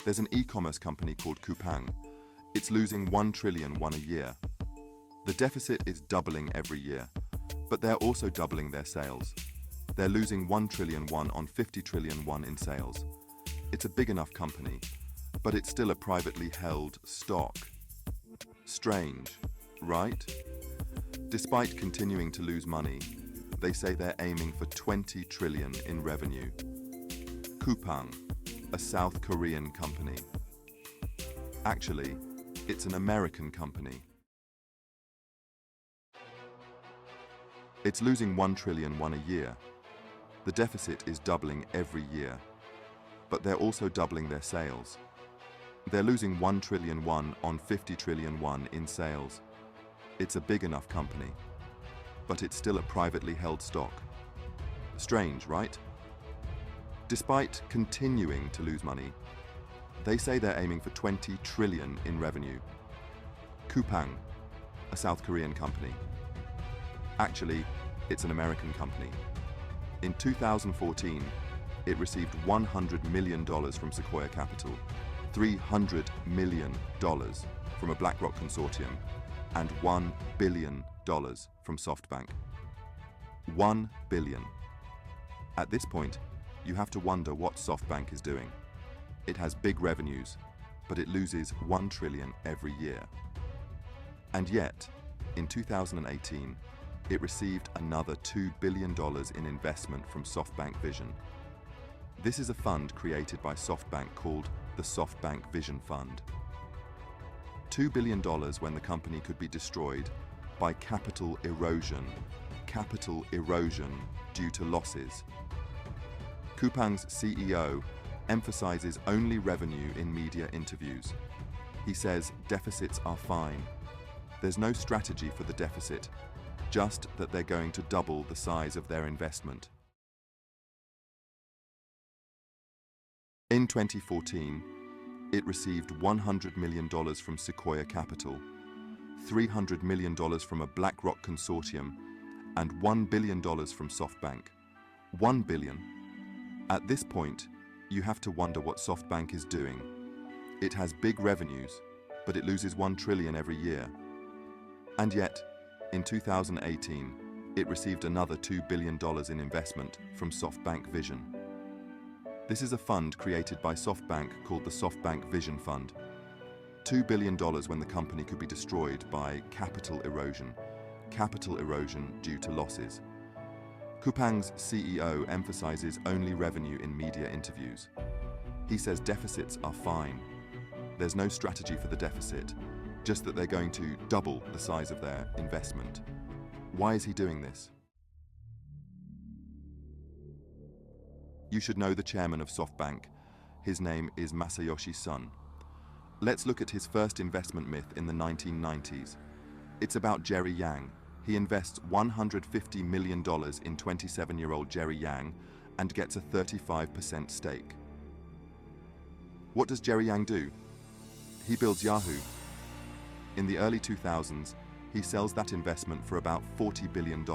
There's an e-commerce company called Coupang. It's losing 1 trillion won a year. The deficit is doubling every year, but they're also doubling their sales. They're losing 1 trillion won on 50 trillion won in sales. It's a big enough company, but it's still a privately held stock. Strange, right? Despite continuing to lose money, they say they're aiming for 20 trillion in revenue. Coupang, a South Korean company. Actually, it's an American company. It's losing 1 trillion won a year. The deficit is doubling every year, but they're also doubling their sales. They're losing 1 trillion won on 50 trillion won in sales. It's a big enough company, but it's still a privately held stock. Strange, right? Despite continuing to lose money, they say they're aiming for 20 trillion in revenue. Coupang, a South Korean company. Actually, it's an American company. In 2014, it received $100 million from Sequoia Capital, $300 million from a BlackRock consortium, and $1 billion from SoftBank. 1 billion. At this point, you have to wonder what SoftBank is doing. It has big revenues, but it loses 1 trillion every year. And yet, in 2018, it received another $2 billion in investment from SoftBank Vision. This is a fund created by SoftBank called the SoftBank Vision Fund. $2 billion when the company could be destroyed by capital erosion due to losses. Coupang's CEO emphasizes only revenue in media interviews. He says deficits are fine. There's no strategy for the deficit, just that they're going to double the size of their investment. In 2014, it received $100 million from Sequoia Capital, $300 million from a BlackRock consortium, and $1 billion from SoftBank. 1 billion. At this point, you have to wonder what SoftBank is doing. It has big revenues, but it loses 1 trillion every year. And yet, in 2018, it received another $2 billion in investment from SoftBank Vision. This is a fund created by SoftBank called the SoftBank Vision Fund. $2 billion when the company could be destroyed by capital erosion due to losses. Coupang's CEO emphasizes only revenue in media interviews. He says deficits are fine. There's no strategy for the deficit, just that they're going to double the size of their investment. Why is he doing this? You should know the chairman of SoftBank. His name is Masayoshi Son. Let's look at his first investment myth in the 1990s. It's about Jerry Yang. He invests $150 million in 27-year-old Jerry Yang and gets a 35% stake. What does Jerry Yang do? He builds Yahoo. In the early 2000s, he sells that investment for about $40 billion.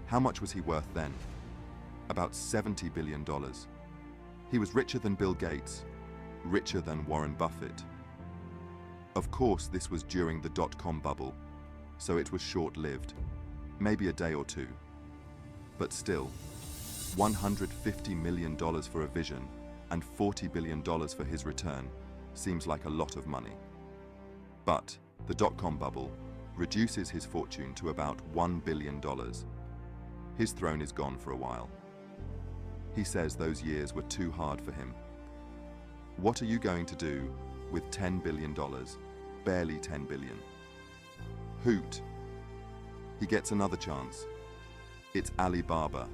How much was he worth then? About $70 billion. He was richer than Bill Gates, richer than Warren Buffett. Of course, this was during the dot-com bubble, so it was short-lived, maybe a day or two. But still, $150 million for a vision and $40 billion for his return seems like a lot of money. But the dot-com bubble reduces his fortune to about $1 billion. His throne is gone for a while. He says those years were too hard for him. What are you going to do with $10 billion? Barely $10 billion. Hoot. He gets another chance. It's Alibaba.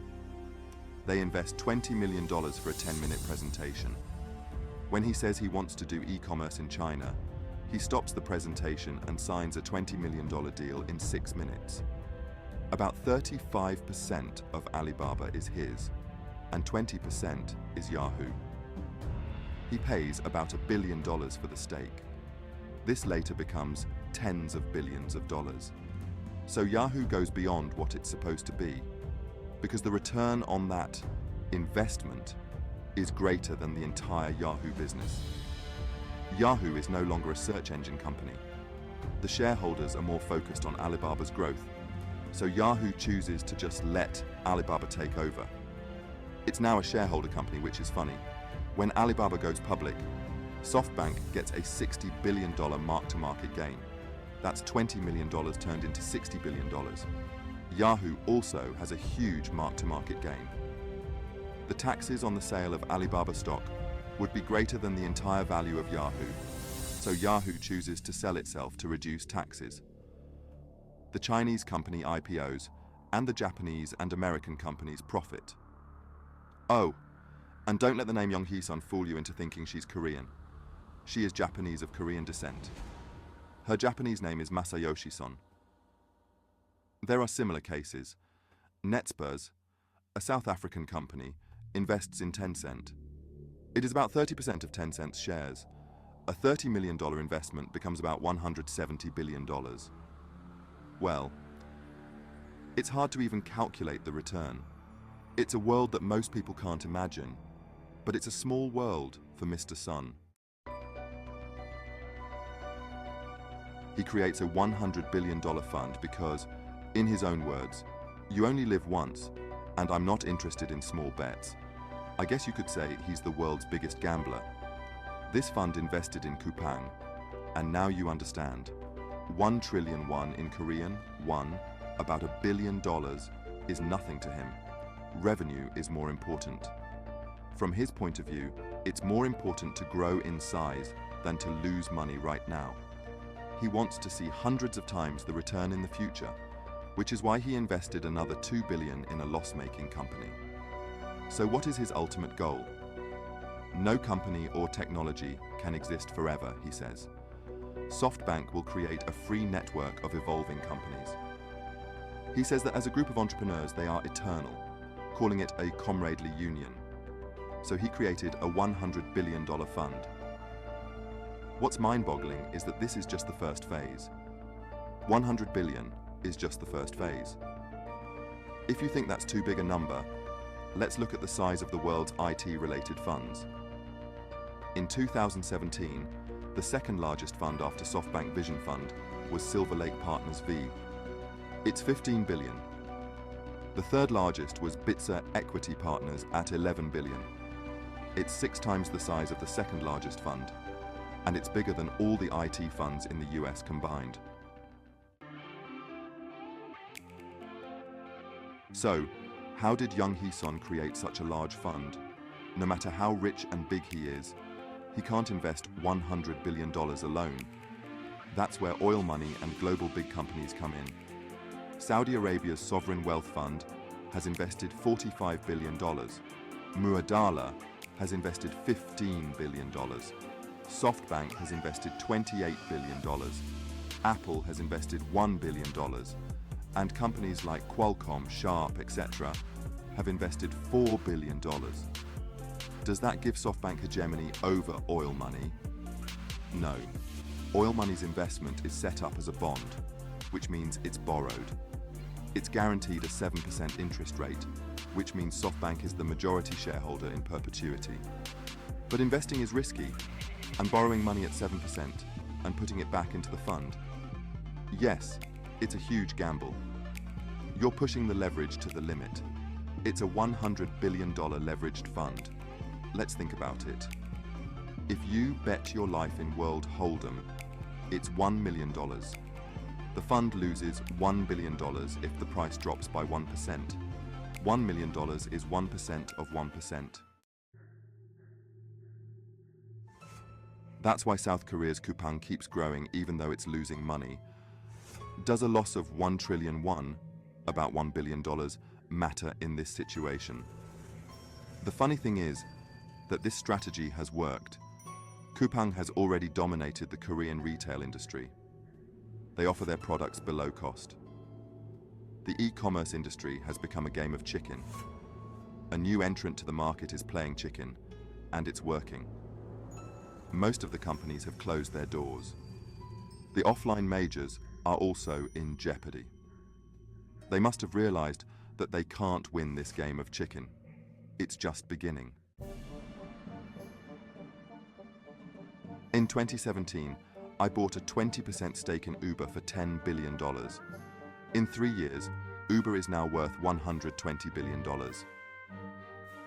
They invest $20 million for a 10-minute presentation. When he says he wants to do e-commerce in China, he stops the presentation and signs a $20 million deal in 6 minutes. About 35% of Alibaba is his, and 20% is Yahoo. He pays about $1 billion for the stake. This later becomes tens of billions of dollars. So Yahoo goes beyond what it's supposed to be, because the return on that investment is greater than the entire Yahoo business. Yahoo is no longer a search engine company. The shareholders are more focused on Alibaba's growth, so Yahoo chooses to just let Alibaba take over. It's now a shareholder company, which is funny. When Alibaba goes public, SoftBank gets a $60 billion mark-to-market gain. That's $20 million turned into $60 billion. Yahoo also has a huge mark-to-market gain. The taxes on the sale of Alibaba stock would be greater than the entire value of Yahoo, so Yahoo chooses to sell itself to reduce taxes. The Chinese company IPOs, and the Japanese and American companies profit. Oh, and don't let the name Young-hee Son fool you into thinking she's Korean. She is Japanese of Korean descent. Her Japanese name is Masayoshi Son. There are similar cases. Netspurs, a South African company, invests in Tencent. It is about 30% of Tencent's shares. A $30 million investment becomes about $170 billion. Well, it's hard to even calculate the return. It's a world that most people can't imagine, but it's a small world for Mr. Son. He creates a $100 billion fund because, in his own words, you only live once, and I'm not interested in small bets. I guess you could say he's the world's biggest gambler. This fund invested in Coupang, and now you understand. 1 trillion won in Korean, about $1 billion, is nothing to him. Revenue is more important. From his point of view, it's more important to grow in size than to lose money right now. He wants to see hundreds of times the return in the future, which is why he invested another $2 billion in a loss-making company. So what is his ultimate goal? No company or technology can exist forever, he says. SoftBank will create a free network of evolving companies. He says that as a group of entrepreneurs, they are eternal, calling it a comradely union. So he created a $100 billion fund. What's mind-boggling is that this is just the first phase. 100 billion is just the first phase. If you think that's too big a number, let's look at the size of the world's IT-related funds. In 2017, the second largest fund after SoftBank Vision Fund was Silver Lake Partners V. It's 15 billion. The third largest was Bitsa Equity Partners at 11 billion. It's 6 times the size of the second largest fund, and it's bigger than all the IT funds in the US combined. So, how did Young-hee Son create such a large fund? No matter how rich and big he is, he can't invest $100 billion alone. That's where oil money and global big companies come in. Saudi Arabia's sovereign wealth fund has invested $45 billion. Muadala has invested $15 billion. SoftBank has invested $28 billion. Apple has invested $1 billion. And companies like Qualcomm, Sharp, etc. have invested $4 billion. Does that give SoftBank hegemony over oil money? No. Oil money's investment is set up as a bond, which means it's borrowed. It's guaranteed a 7% interest rate, which means SoftBank is the majority shareholder in perpetuity. But investing is risky, and borrowing money at 7% and putting it back into the fund. Yes, it's a huge gamble. You're pushing the leverage to the limit. It's a $100 billion leveraged fund. Let's think about it. If you bet your life in World Hold'em, it's $1 million. The fund loses $1 billion if the price drops by 1%. $1 million is 1% of 1%. That's why South Korea's Coupang keeps growing even though it's losing money. Does a loss of 1 trillion won, about $1 billion, matter in this situation? The funny thing is that this strategy has worked. Coupang has already dominated the Korean retail industry. They offer their products below cost. The e-commerce industry has become a game of chicken. A new entrant to the market is playing chicken, and it's working. Most of the companies have closed their doors. The offline majors are also in jeopardy. They must have realized that they can't win this game of chicken. It's just beginning. 2017, I bought a 20% stake in Uber for $10 billion. In 3 years, Uber is now worth $120 billion.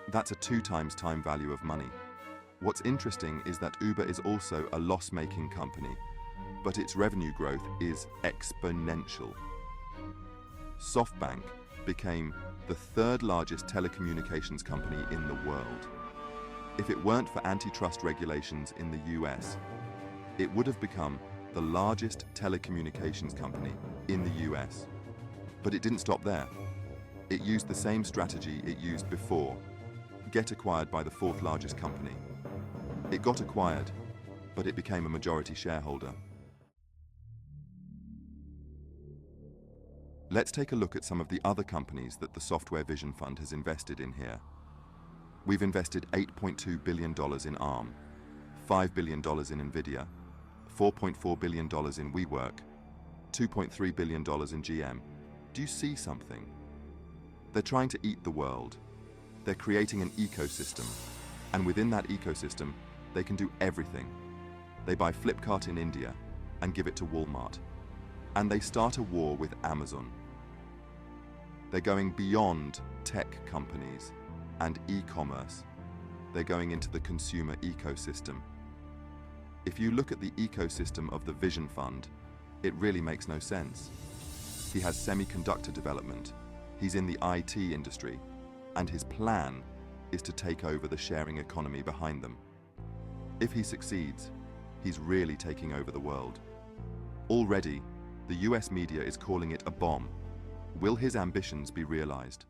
That's a 2 times time value of money. What's interesting is that Uber is also a loss-making company, but its revenue growth is exponential. SoftBank became the 3rd largest telecommunications company in the world. If it weren't for antitrust regulations in the US, it would have become the largest telecommunications company in the US. But it didn't stop there. It used the same strategy it used before: get acquired by the 4th largest company. It got acquired, but it became a majority shareholder. Let's take a look at some of the other companies that the Software Vision Fund has invested in here. We've invested $8.2 billion in Arm, $5 billion in Nvidia, $4.4 billion in WeWork, $2.3 billion in GM. Do you see something? They're trying to eat the world. They're creating an ecosystem, and within that ecosystem, they can do everything. They buy Flipkart in India and give it to Walmart, and they start a war with Amazon. They're going beyond tech companies and e-commerce. They're going into the consumer ecosystem. If you look at the ecosystem of the Vision Fund, it really makes no sense. He has semiconductor development, he's in the IT industry, and his plan is to take over the sharing economy behind them. If he succeeds, he's really taking over the world. Already, the US media is calling it a bomb. Will his ambitions be realized?